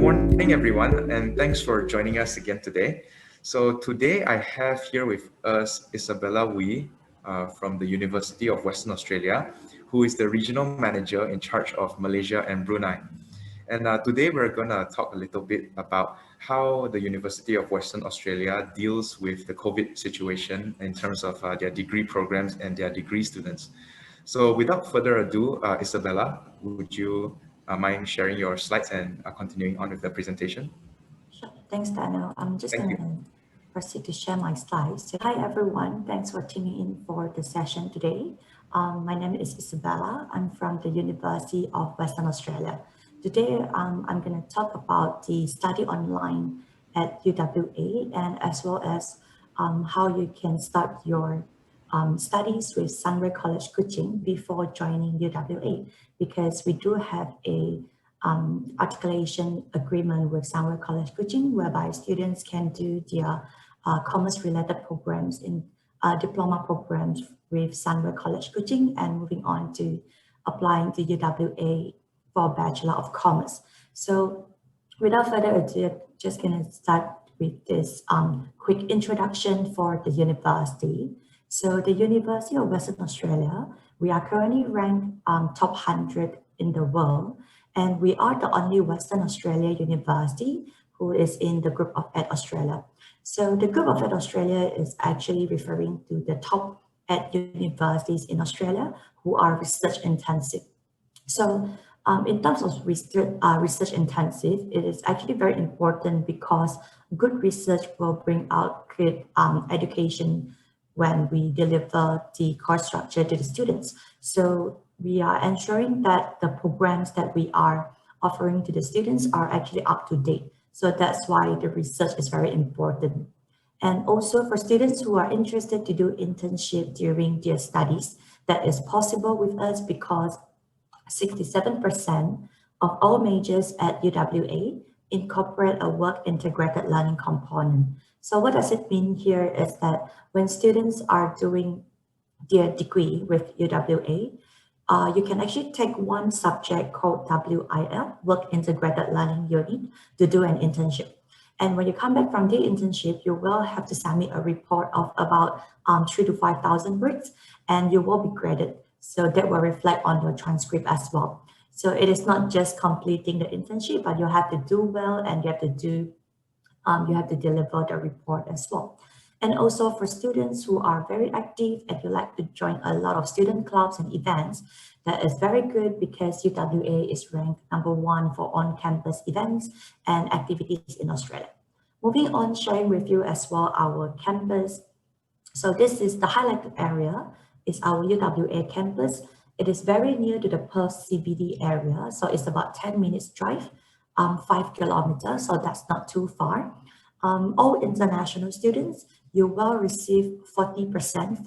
morning, everyone, and thanks for joining us again today. So today I have here with us Isabella Wee from the University of Western Australia, who is the regional manager in charge of Malaysia and Brunei. And today we're going to talk a little bit about how the University of Western Australia deals with the COVID situation in terms of their degree programs and their degree students. So without further ado, Isabella, would you mind sharing your slides and continuing on with the presentation? Sure. Thanks, Daniel. I'm just Thank going to proceed to share my slides. So, hi, everyone. Thanks for tuning in for the session today. My name is Isabella. I'm from the University of Western Australia. Today, I'm going to talk about the study online at UWA and as well as how you can start your studies with Sunway College Kuching before joining UWA, because we do have a articulation agreement with Sunway College Kuching, whereby students can do their commerce-related programs in diploma programs with Sunway College Kuching and moving on to applying to UWA for Bachelor of Commerce. So without further ado, just going to start with this quick introduction for the university. So the University of Western Australia, we are currently ranked top 100 in the world, and we are the only Western Australia university who is in the group of ED Australia. So the group of ED Australia is actually referring to the top ED universities in Australia who are research intensive. So in terms of research intensive, it is actually very important because good research will bring out good education when we deliver the course structure to the students. So we are ensuring that the programs that we are offering to the students are actually up to date. So that's why the research is very important. And also for students who are interested to do internship during their studies, that is possible with us because 67% of all majors at UWA incorporate a work integrated learning component. So what does it mean here is that when students are doing their degree with UWA, you can actually take one subject called WIL, Work Integrated Learning Unit, to do an internship. And when you come back from the internship, you will have to submit a report of about 3,000 to 5,000 words, and you will be graded. So that will reflect on your transcript as well. So it is not just completing the internship, but you have to do well and you have to deliver the report as well. And also for students who are very active and you like to join a lot of student clubs and events, that is very good because UWA is ranked #1 for on-campus events and activities in Australia. Moving on, sharing with you as well our campus. So this is the highlighted area, is our UWA campus. It is very near to the Perth CBD area. So it's about 10 minutes drive, 5 kilometers. So that's not too far. All international students, you will receive 40%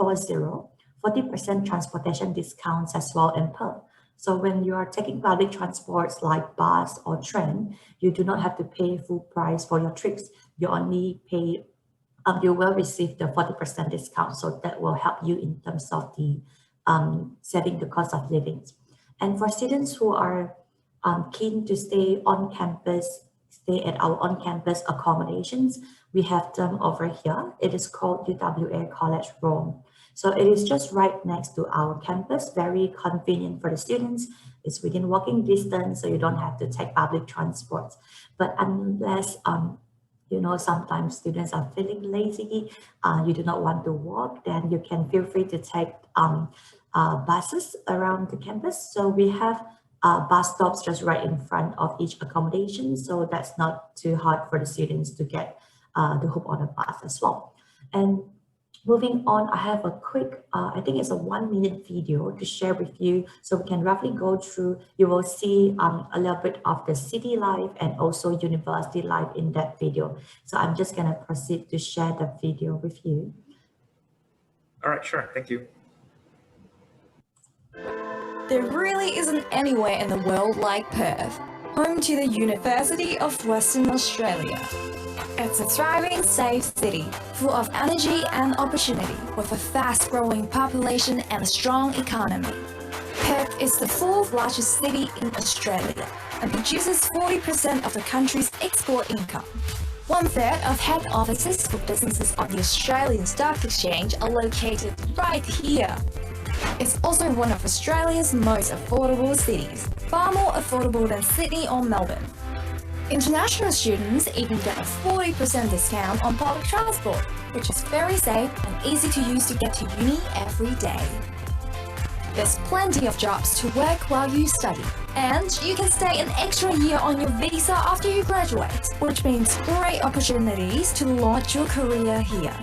transportation discounts as well in Perth. So when you are taking public transports like bus or train, you do not have to pay full price for your trips. You only pay, you will receive the 40% discount. So that will help you in terms of the saving the cost of living. And for students who are keen to stay on campus, stay at our on-campus accommodations, we have them over here. It is called UWA College Roam. So it is just right next to our campus, very convenient for the students. It's within walking distance, so you don't have to take public transport. But unless, you know, sometimes students are feeling lazy, you do not want to walk, then you can feel free to take buses around the campus. So we have bus stops just right in front of each accommodation. So that's not too hard for the students to get the hook on a bus as well. And moving on, I have a quick, I think it's a 1-minute video to share with you. So we can roughly go through, you will see a little bit of the city life and also university life in that video. So I'm just gonna proceed to share the video with you. All right, sure, thank you. There really isn't anywhere in the world like Perth, home to the University of Western Australia. It's a thriving, safe city, full of energy and opportunity, with a fast-growing population and a strong economy. Perth is the 4th largest city in Australia, and produces 40% of the country's export income. One-third of head offices for businesses on the Australian Stock Exchange are located right here. It's also one of Australia's most affordable cities, far more affordable than Sydney or Melbourne. International students even get a 40% discount on public transport, which is very safe and easy to use to get to uni every day. There's plenty of jobs to work while you study, and you can stay an extra year on your visa after you graduate, which means great opportunities to launch your career here.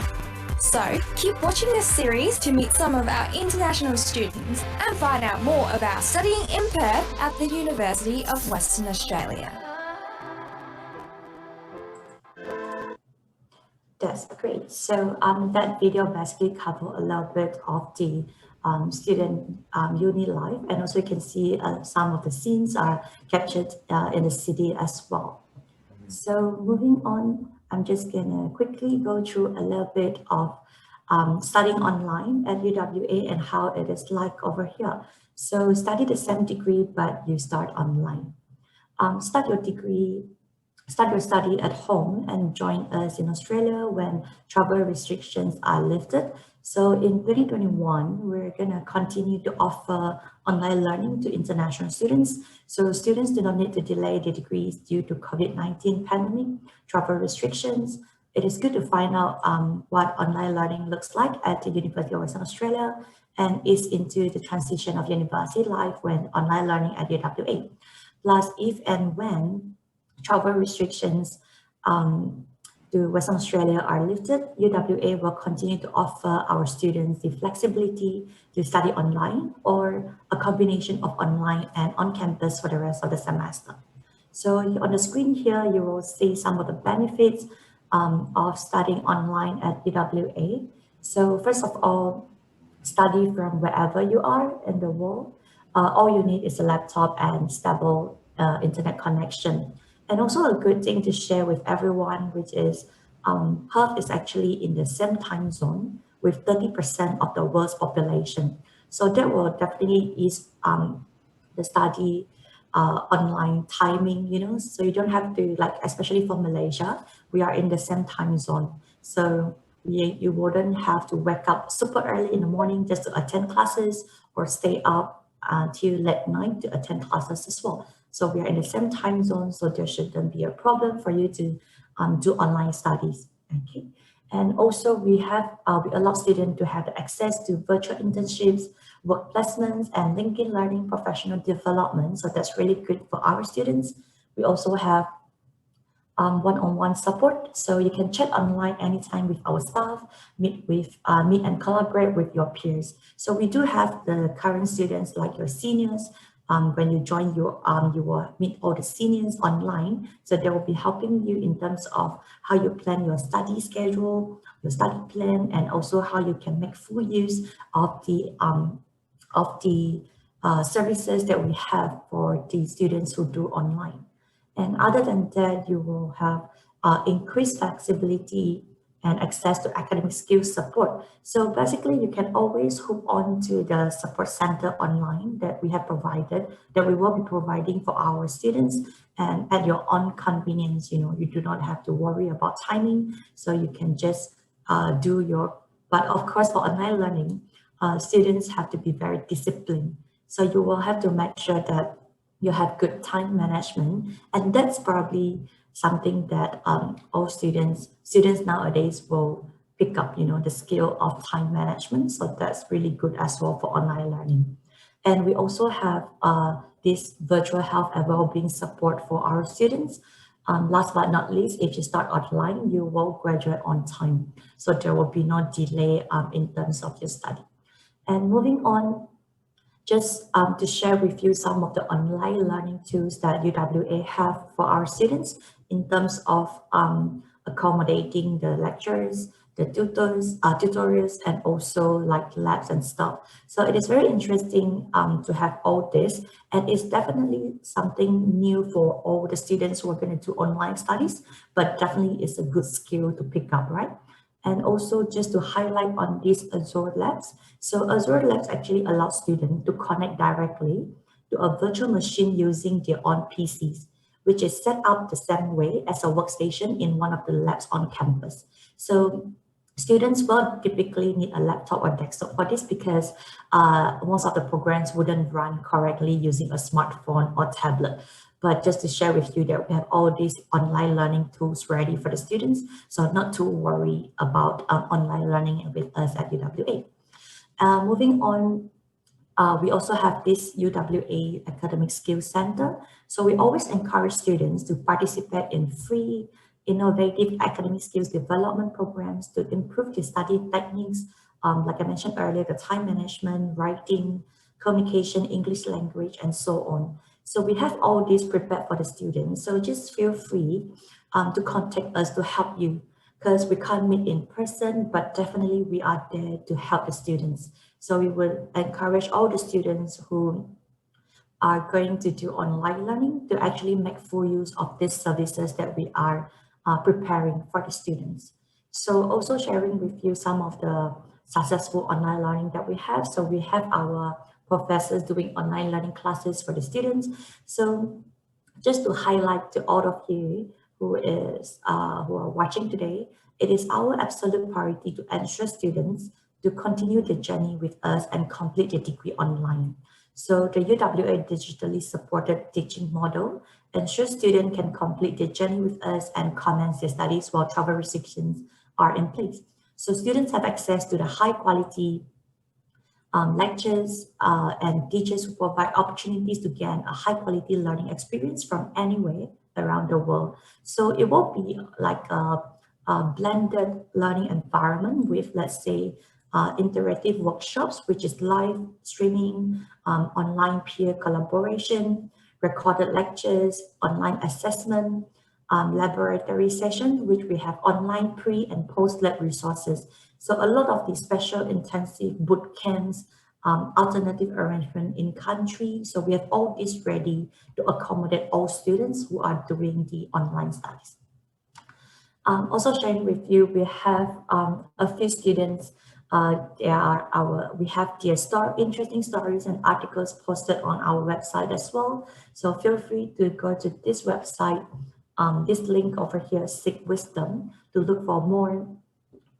So, keep watching this series to meet some of our international students and find out more about studying in Perth at the University of Western Australia. That's great. So that video basically covered a little bit of the student uni life, and also you can see some of the scenes are captured in the city as well. So moving on, I'm just gonna quickly go through a little bit of studying online at UWA and how it is like over here. So study the same degree, but you start online. Start your study at home and join us in Australia when travel restrictions are lifted. So in 2021, we're gonna continue to offer online learning to international students. So students do not need to delay their degrees due to COVID-19 pandemic, travel restrictions. It is good to find out what online learning looks like at the University of Western Australia and is into the transition of university life when online learning at UWA. Plus, if and when travel restrictions to Western Australia are lifted, UWA will continue to offer our students the flexibility to study online or a combination of online and on campus for the rest of the semester. So on the screen here, you will see some of the benefits of studying online at UWA. So first of all, study from wherever you are in the world. All you need is a laptop and stable internet connection. And also a good thing to share with everyone, which is Perth is actually in the same time zone with 30% of the world's population. So that will definitely ease the study online timing, you know, so you don't have to, like, especially for Malaysia, we are in the same time zone. So you wouldn't have to wake up super early in the morning just to attend classes or stay up till late night to attend classes as well. So we are in the same time zone, so there shouldn't be a problem for you to do online studies. Okay, and also we allow students to have access to virtual internships, work placements, and LinkedIn Learning professional development. So that's really good for our students. We also have one-on-one support, so you can chat online anytime with our staff, meet and collaborate with your peers. So we do have the current students like your seniors. When you join, you will meet all the seniors online. So they will be helping you in terms of how you plan your study schedule, your study plan, and also how you can make full use of the services that we have for the students who do online. And other than that, you will have increased flexibility and access to academic skills support. So basically, you can always hook on to the support center online that we have provided, that we will be providing for our students, and at your own convenience. You know, you do not have to worry about timing, so you can just do your, but of course for online learning, students have to be very disciplined. So you will have to make sure that you have good time management, and that's probably something that all students nowadays will pick up, you know, the skill of time management. So that's really good as well for online learning. And we also have this virtual health and well-being support for our students. Last but not least, if you start online, you will graduate on time. So there will be no delay in terms of your study. And moving on, just to share with you some of the online learning tools that UWA have for our students in terms of accommodating the lectures, the tutorials, and also like labs and stuff. So it is very interesting to have all this, and it's definitely something new for all the students who are going to do online studies, but definitely it's a good skill to pick up, right? And also just to highlight on these Azure Labs. So Azure Labs actually allows students to connect directly to a virtual machine using their own PCs, which is set up the same way as a workstation in one of the labs on campus. So students will typically need a laptop or desktop for this because most of the programs wouldn't run correctly using a smartphone or tablet. But just to share with you that we have all these online learning tools ready for the students, so not to worry about online learning with us at UWA. Moving on, we also have this UWA Academic Skills Center. So we always encourage students to participate in free, innovative academic skills development programs to improve their study techniques. Like I mentioned earlier, the time management, writing, communication, English language, and so on. So we have all this prepared for the students. So just feel free to contact us to help you, because we can't meet in person, but definitely we are there to help the students. So we will encourage all the students who are going to do online learning to actually make full use of these services that we are preparing for the students. So also sharing with you some of the successful online learning that we have. So we have our professors doing online learning classes for the students. So just to highlight to all of you who are watching today, it is our absolute priority to ensure students to continue the journey with us and complete their degree online. So the UWA digitally supported teaching model ensures students can complete their journey with us and commence their studies while travel restrictions are in place. So students have access to the high quality lectures and teachers who provide opportunities to gain a high quality learning experience from anywhere around the world. So it will be like a blended learning environment with, let's say, interactive workshops, which is live streaming, online peer collaboration, recorded lectures, online assessment, laboratory session, which we have online pre and post lab resources. So a lot of these special intensive boot camps, alternative arrangement in country. So we have all this ready to accommodate all students who are doing the online studies. Also sharing with you, we have a few students. We have their interesting stories and articles posted on our website as well. So feel free to go to this website, this link over here, Seek Wisdom, to look for more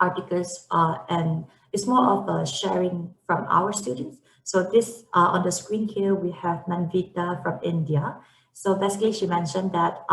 articles, and it's more of a sharing from our students. So this on the screen here, we have Manvita from India. So basically she mentioned that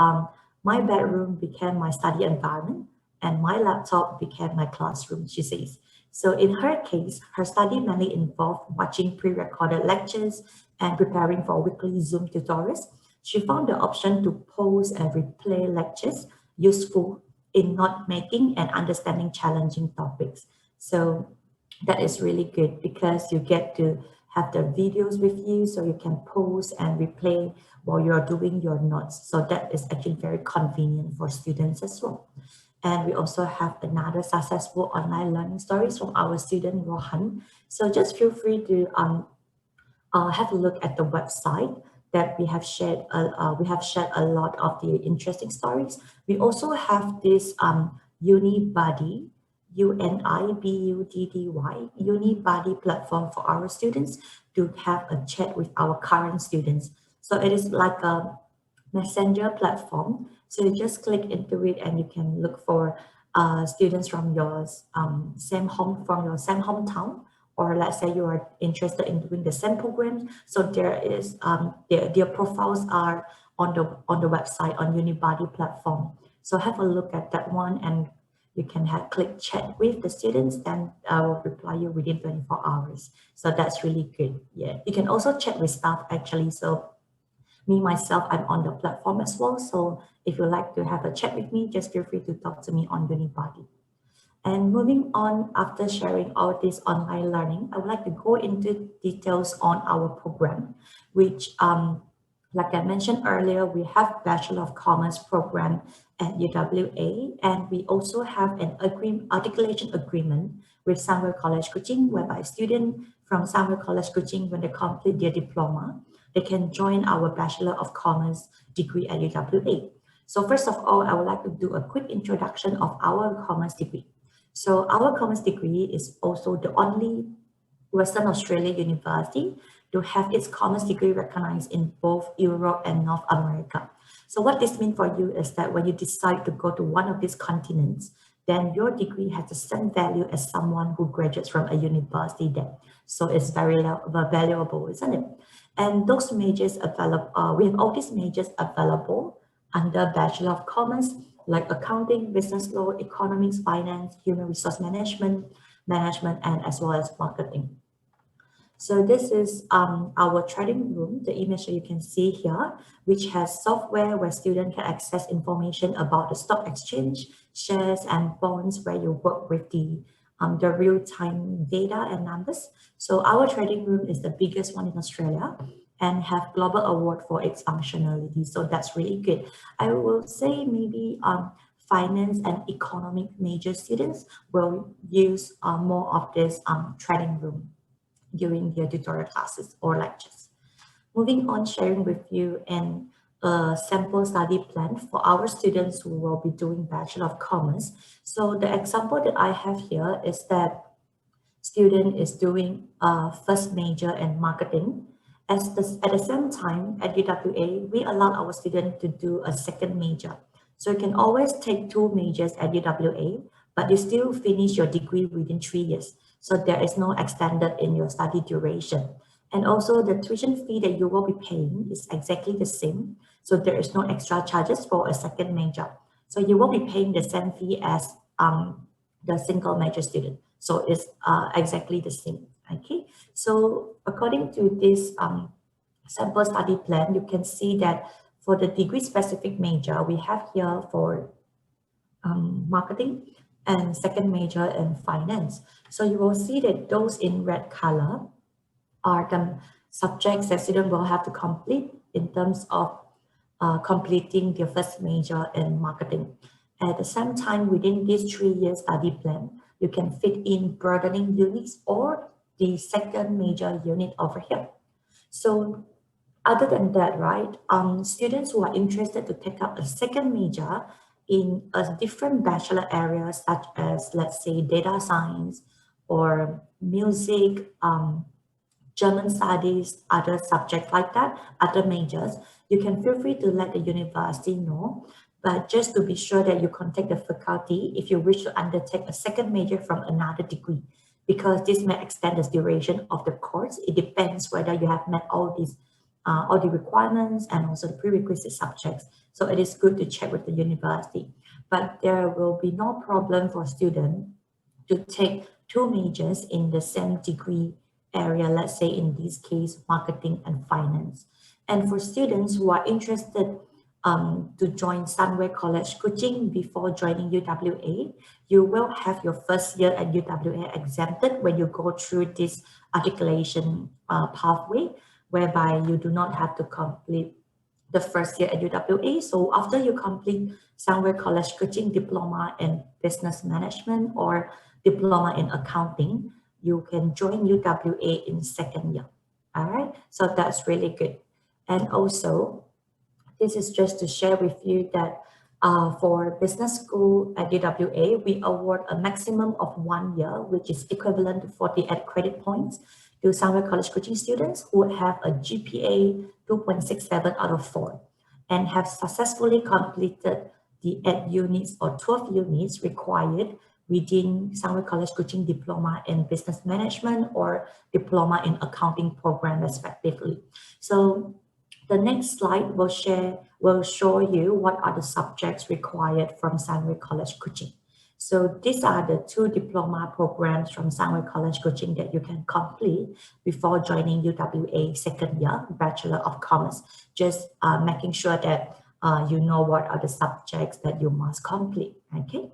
my bedroom became my study environment and my laptop became my classroom, she says. So in her case, her study mainly involved watching pre-recorded lectures and preparing for weekly Zoom tutorials. She found the option to pause and replay lectures useful in note-making and understanding challenging topics. So that is really good because you get to have the videos with you, so you can pause and replay while you're doing your notes. So that is actually very convenient for students as well. And we also have another successful online learning stories from our student Rohan. So just feel free to have a look at the website that we have shared. We have shared a lot of the interesting stories. We also have this UniBuddy, UNIBUDDY, UniBuddy platform for our students to have a chat with our current students. So it is like a messenger platform. So you just click into it and you can look for students from your same hometown, or let's say you are interested in doing the same program. So there is their profiles are on the website on UniBuddy platform. So have a look at that one, and you can click chat with the students, then I will reply you within 24 hours. So that's really good. Yeah, you can also chat with staff actually. So me, myself, I'm on the platform as well. So if you'd like to have a chat with me, just feel free to talk to me on UniBuddy. And moving on, after sharing all this online learning, I would like to go into details on our program, which, like I mentioned earlier, we have Bachelor of Commerce program at UWA, and we also have an articulation agreement with Sunway College Kuching, whereby students from Sunway College Kuching, when they complete their diploma, they can join our Bachelor of Commerce degree at UWA. So first of all, I would like to do a quick introduction of our commerce degree. So our commerce degree is also the only Western Australia university to have its commerce degree recognized in both Europe and North America. So what this means for you is that when you decide to go to one of these continents, then your degree has the same value as someone who graduates from a university there. So it's very valuable, isn't it? And those majors available, we have all these majors available under Bachelor of Commerce, like accounting, business law, economics, finance, human resource management, and as well as marketing. So this is our trading room, the image that you can see here, which has software where students can access information about the stock exchange, shares and bonds, where you work with the real-time data and numbers. So our trading room is the biggest one in Australia and have global award for its functionality. So that's really good. I will say maybe finance and economic major students will use more of this trading room during their tutorial classes or lectures. Moving on, sharing with you a sample study plan for our students who will be doing Bachelor of Commerce. So the example that I have here is that student is doing first major in marketing. At the same time, at UWA, we allow our student to do a second major. So you can always take two majors at UWA, but you still finish your degree within 3 years. So there is no extended in your study duration. And also the tuition fee that you will be paying is exactly the same. So there is no extra charges for a second major. So you will be paying the same fee as the single major student. So it's exactly the same, okay? So according to this sample study plan, you can see that for the degree specific major, we have here for marketing and second major in finance. So you will see that those in red color are the subjects that students will have to complete in terms of completing their first major in marketing. At the same time, within this 3-year study plan, you can fit in broadening units or the second major unit over here. So other than that, right, students who are interested to take up a second major in a different bachelor area, such as, let's say, data science or music, German studies, other subjects like that, other majors, you can feel free to let the university know. But just to be sure that you contact the faculty if you wish to undertake a second major from another degree, because this may extend the duration of the course. It depends whether you have met all the requirements and also the prerequisite subjects. So it is good to check with the university. But there will be no problem for students to take two majors in the same degree area, let's say in this case, marketing and finance. And for students who are interested to join Sunway College Kuching before joining UWA, you will have your first year at UWA exempted when you go through this articulation pathway, whereby you do not have to complete the first year at UWA. So after you complete Sunway College Kuching diploma in business management or diploma in accounting, you can join UWA in second year. All right, so that's really good. And also, this is just to share with you that for business school at UWA, we award a maximum of 1 year, which is equivalent to 48 credit points to Sunway College Kuching students who have a GPA 2.67 out of 4 and have successfully completed the 8 units or 12 units required within Sunway College Kuching diploma in business management or diploma in accounting program respectively. So the next slide will show you what are the subjects required from Sunway College Kuching. So these are the 2 diploma programs from Sunway College Kuching that you can complete before joining UWA second year, Bachelor of Commerce. Just making sure that you know what are the subjects that you must complete, okay?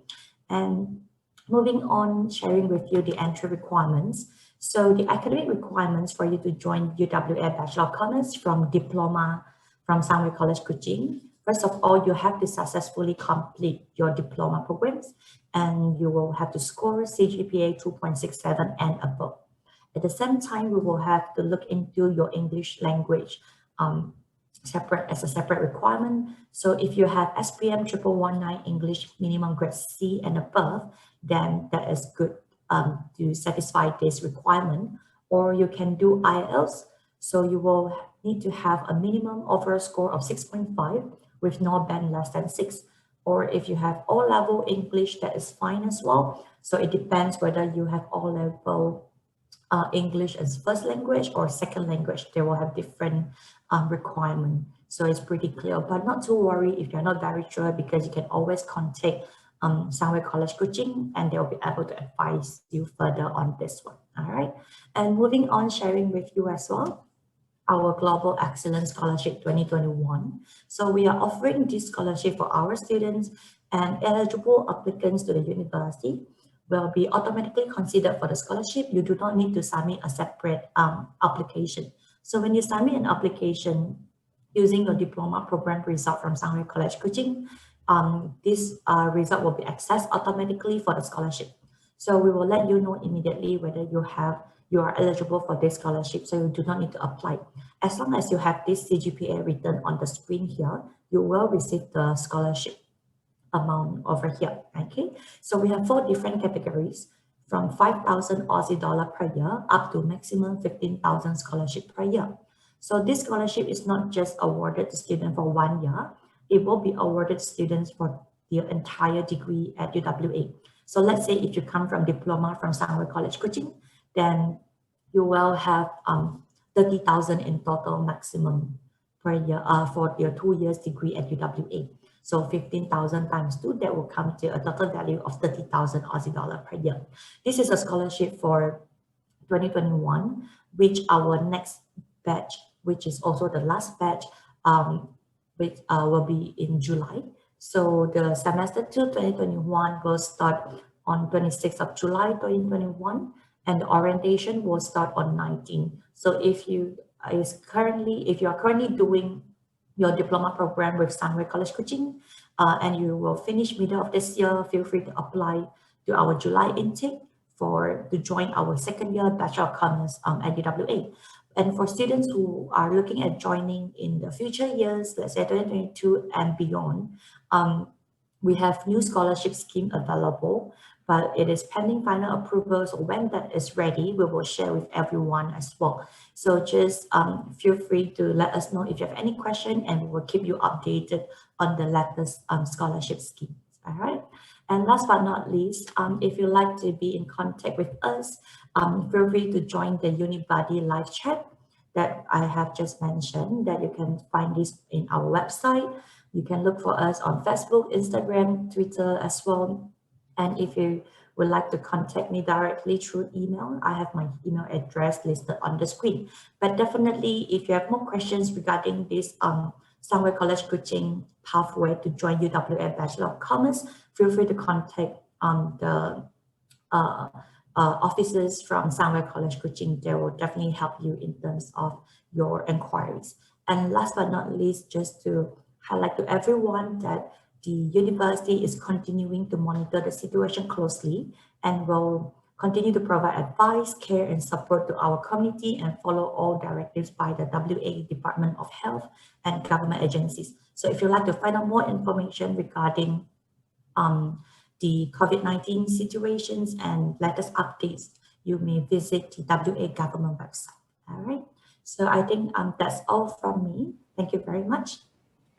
And moving on, sharing with you the entry requirements. So the academic requirements for you to join UWA Bachelor of Commerce from diploma from Sunway College Kuching. First of all, you have to successfully complete your diploma programs and you will have to score CGPA 2.67 and above. At the same time, we will have to look into your English language as a separate requirement. So if you have SPM 1119 English minimum grade C and above, then that is good to satisfy this requirement. Or you can do IELTS So you will need to have a minimum overall score of 6.5 with no band less than 6. Or if you have O-level English, that is fine as well. So it depends whether you have O-level English as first language or second language. They will have different requirement. So it's pretty clear, but not to worry if you're not very sure, because you can always contact Sunway College Kuching and they'll be able to advise you further on this one. All right. And moving on, sharing with you as well, our Global Excellence Scholarship 2021. So we are offering this scholarship for our students, and eligible applicants to the university will be automatically considered for the scholarship. You do not need to submit a separate application. So when you submit an application using your diploma program result from Sunway College Kuching, this result will be accessed automatically for the scholarship. So we will let you know immediately whether you are eligible for this scholarship, so you do not need to apply. As long as you have this CGPA written on the screen here, you will receive the scholarship amount over here. Okay, so we have 4 different categories, from 5,000 Aussie dollar per year up to maximum 15,000 scholarship per year. So this scholarship is not just awarded to students for 1 year, it will be awarded to students for the entire degree at UWA. So let's say if you come from diploma from Sunway College Kuching, then you will have 30,000 in total maximum per year for your 2 years degree at UWA. So 15,000 times 2, that will come to a total value of 30,000 Aussie dollar per year. This is a scholarship for 2021, which our next batch, which is also the last batch, which will be in July. So the semester 2 2021 will start on 26th of July 2021, and the orientation will start on 19. So if you are currently doing your diploma program with Sunway College Kuching, and you will finish middle of this year, feel free to apply to our July intake to join our second year Bachelor of Commerce at UWA. And for students who are looking at joining in the future years, let's say 2022 and beyond, we have new scholarship scheme available, but it is pending final approval. So when that is ready, we will share with everyone as well. So just feel free to let us know if you have any question, and we will keep you updated on the latest scholarship schemes. All right. And last but not least, if you'd like to be in contact with us, feel free to join the Unibuddy live chat that I have just mentioned, that you can find this in our website. You can look for us on Facebook, Instagram, Twitter as well. And if you would like to contact me directly through email, I have my email address listed on the screen. But definitely, if you have more questions regarding this Sunway College Kuching pathway to join UWA Bachelor of Commerce, feel free to contact the officers from Sunway College Kuching. They will definitely help you in terms of your inquiries. And last but not least, just to highlight to everyone that the university is continuing to monitor the situation closely and will continue to provide advice, care, and support to our community and follow all directives by the WA Department of Health and government agencies. So if you'd like to find out more information regarding the COVID-19 situations and latest updates, you may visit the WA government website. All right. So I think that's all from me. Thank you very much.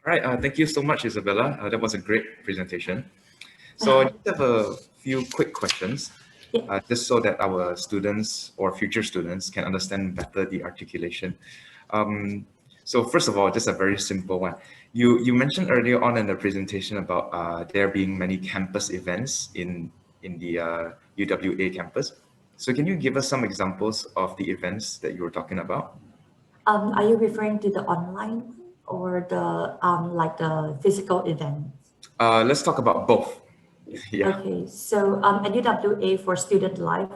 All right, thank you so much, Isabella. That was a great presentation. So I just have a few quick questions, just so that our students or future students can understand better the articulation. So first of all, just a very simple one. You mentioned earlier on in the presentation about there being many campus events in the UWA campus. So can you give us some examples of the events that you were talking about? Are you referring to the online or the like the physical events? Let's talk about both. Yeah. Okay, so at UWA for student life,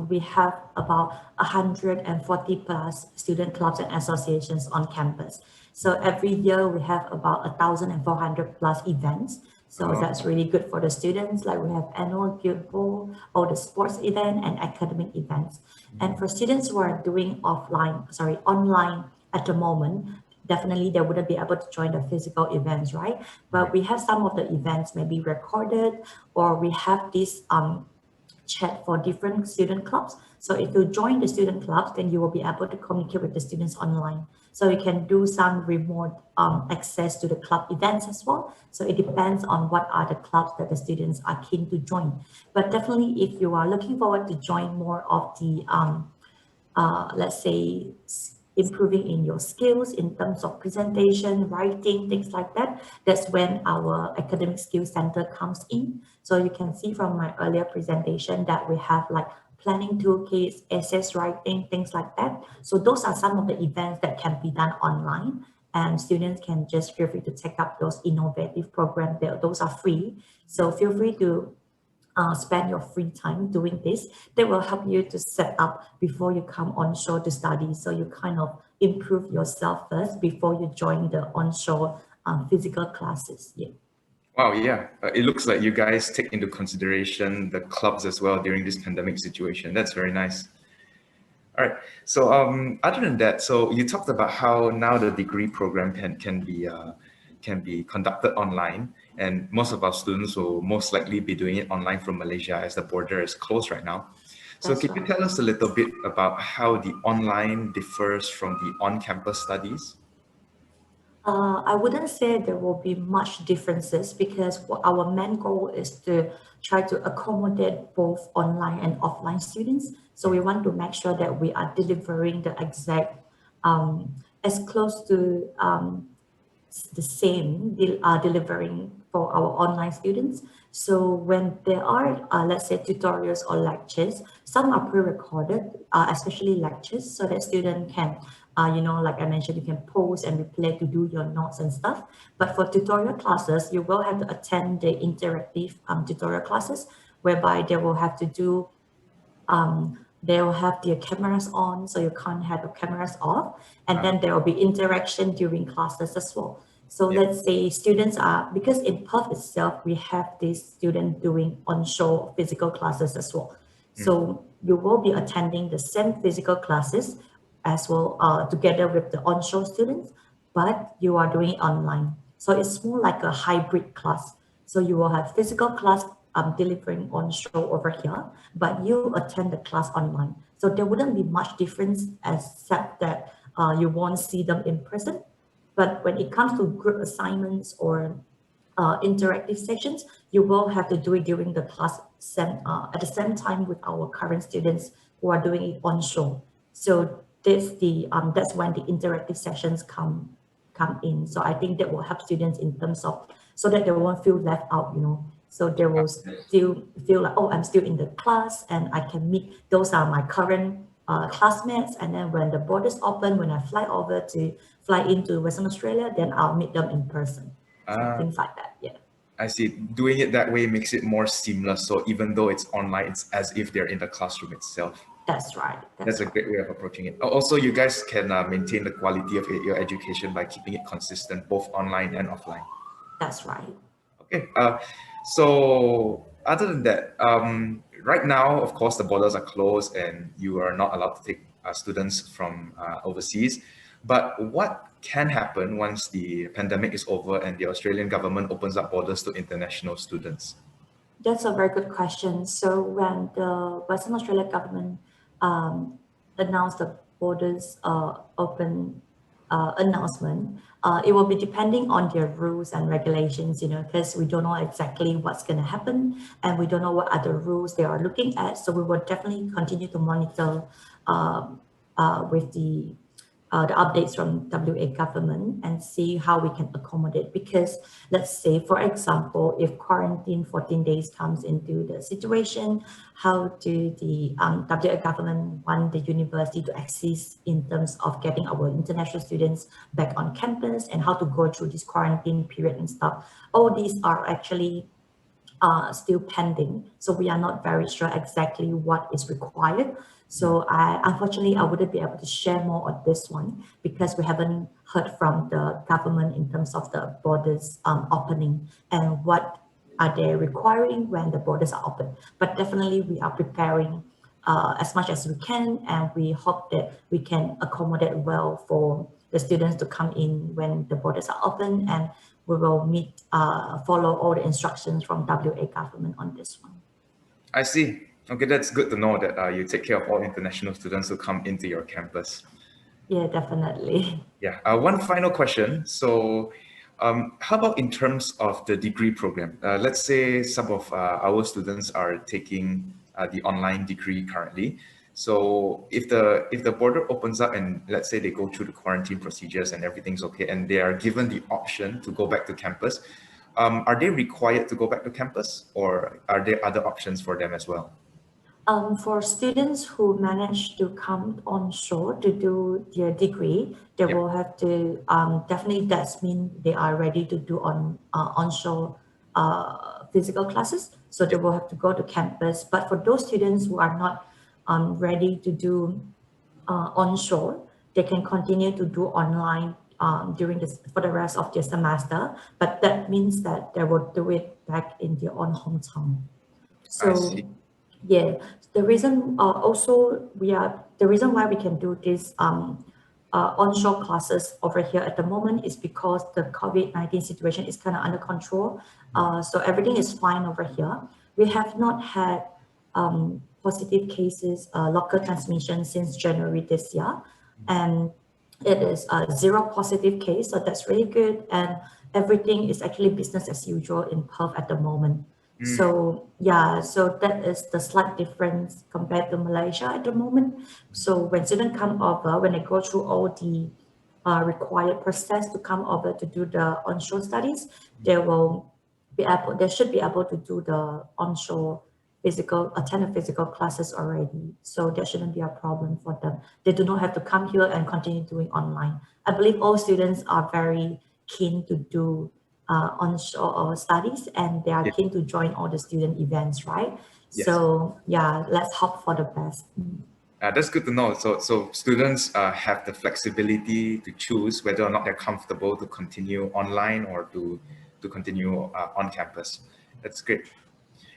we have about 140 plus student clubs and associations on campus. So every year we have about 1,400 plus events. So that's really good for the students. Like we have annual guild ball, all the sports event and academic events. And for students who are doing online at the moment, definitely they wouldn't be able to join the physical events, right? But we have some of the events maybe recorded, or we have this chat for different student clubs. So if you join the student clubs, then you will be able to communicate with the students online. So you can do some remote access to the club events as well. So it depends on what are the clubs that the students are keen to join. But definitely, if you are looking forward to join more of the, let's say, improving in your skills in terms of presentation, writing, things like that, that's when our academic skills center comes in. So you can see from my earlier presentation that we have like planning toolkits, essays writing, things like that. So those are some of the events that can be done online, and students can just feel free to take up those innovative programs. Those are free. So feel free to spend your free time doing this. They will help you to set up before you come onshore to study. So you kind of improve yourself first before you join the onshore physical classes. Yeah. Wow, yeah. It looks like you guys take into consideration the clubs as well during this pandemic situation. That's very nice. All right. So other than that, so you talked about how now the degree program can be conducted online, and most of our students will most likely be doing it online from Malaysia as the border is closed right now. So That's can you right. tell us a little bit about how the online differs from the on-campus studies? I wouldn't say there will be much differences because our main goal is to try to accommodate both online and offline students. So we want to make sure that we are delivering the exact, as close to the same delivering for our online students. So when there are, let's say, tutorials or lectures, some are pre-recorded, especially lectures, so that student can, like I mentioned, you can pause and replay to do your notes and stuff. But for tutorial classes, you will have to attend the interactive tutorial classes, whereby they will have to do they'll have their cameras on, so you can't have the cameras off. And then there will be interaction during classes as well. So Yeah. let's say students are, because in Perth itself, we have these students doing onshore physical classes as well. So you will be attending the same physical classes as well, together with the onshore students, but you are doing it online. So it's more like a hybrid class. So you will have physical class delivering onshore over here, but you attend the class online. So there wouldn't be much difference except that you won't see them in person. But when it comes to group assignments or interactive sections, you will have to do it during the class at the same time with our current students who are doing it onshore. So that's when the interactive sessions come in. So I think that will help students in terms of so that they won't feel left out. So they will still feel like, oh, I'm still in the class and I can meet, those are my current classmates. And then when the borders open, when I fly into Western Australia, then I'll meet them in person. So things like that, yeah. I see. Doing it that way makes it more seamless. So even though it's online, it's as if they're in the classroom itself. That's right. That's a great way of approaching it. Also, you guys can maintain the quality of your education by keeping it consistent, both online and offline. That's right. Okay. So other than that, right now, of course, the borders are closed and you are not allowed to take students from overseas. But what can happen once the pandemic is over and the Australian government opens up borders to international students? That's a very good question. So when the Western Australia government announced the borders open announcement, it will be depending on their rules and regulations, because we don't know exactly what's going to happen and we don't know what other rules they are looking at. So we will definitely continue to monitor with the updates from WA government and see how we can accommodate. Because let's say, for example, if quarantine 14 days comes into the situation, how do the WA government want the university to assist in terms of getting our international students back on campus and how to go through this quarantine period and stuff. All these are actually still pending. So we are not very sure exactly what is required. So unfortunately, I wouldn't be able to share more on this one because we haven't heard from the government in terms of the borders opening and what are they requiring when the borders are open. But definitely we are preparing as much as we can, and we hope that we can accommodate well for the students to come in when the borders are open, and we will follow all the instructions from WA government on this one. I see. Okay, that's good to know that you take care of all international students who come into your campus. Yeah, definitely. Yeah. One final question. So, how about in terms of the degree program? Let's say some of our students are taking the online degree currently. So, if the border opens up and let's say they go through the quarantine procedures and everything's okay, and they are given the option to go back to campus, are they required to go back to campus, or are there other options for them as well? For students who manage to come onshore to do their degree, they Yep. will have to definitely that's mean they are ready to do onshore physical classes. So they Yep. will have to go to campus. But for those students who are not ready to do onshore, they can continue to do online during this for the rest of their semester. But that means that they will do it back in their own hometown. I see. So yeah, the reason the reason why we can do this onshore classes over here at the moment is because the COVID-19 situation is kind of under control. So everything is fine over here. We have not had positive cases, local transmission since January this year, and it is a zero positive case. So that's really good, and everything is actually business as usual in Perth at the moment. So yeah, so that is the slight difference compared to Malaysia at the moment. So when students come over, when they go through all the required process to come over to do the onshore studies, they should be able to do the onshore attend the physical classes already. So that shouldn't be a problem for them. They do not have to come here and continue doing online. I believe all students are very keen to do onshore studies, and they are Yeah. keen to join all the student events, right? Yes. So yeah, let's hope for the best. That's good to know. So students have the flexibility to choose whether or not they're comfortable to continue online or to continue on campus. That's great.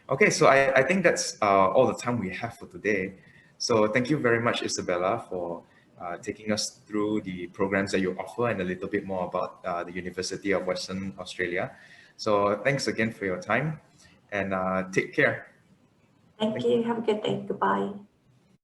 Okay, so I think that's all the time we have for today. So thank you very much, Isabella, for taking us through the programs that you offer and a little bit more about the University of Western Australia. So thanks again for your time, and take care. Thank you. Have a good day. Goodbye.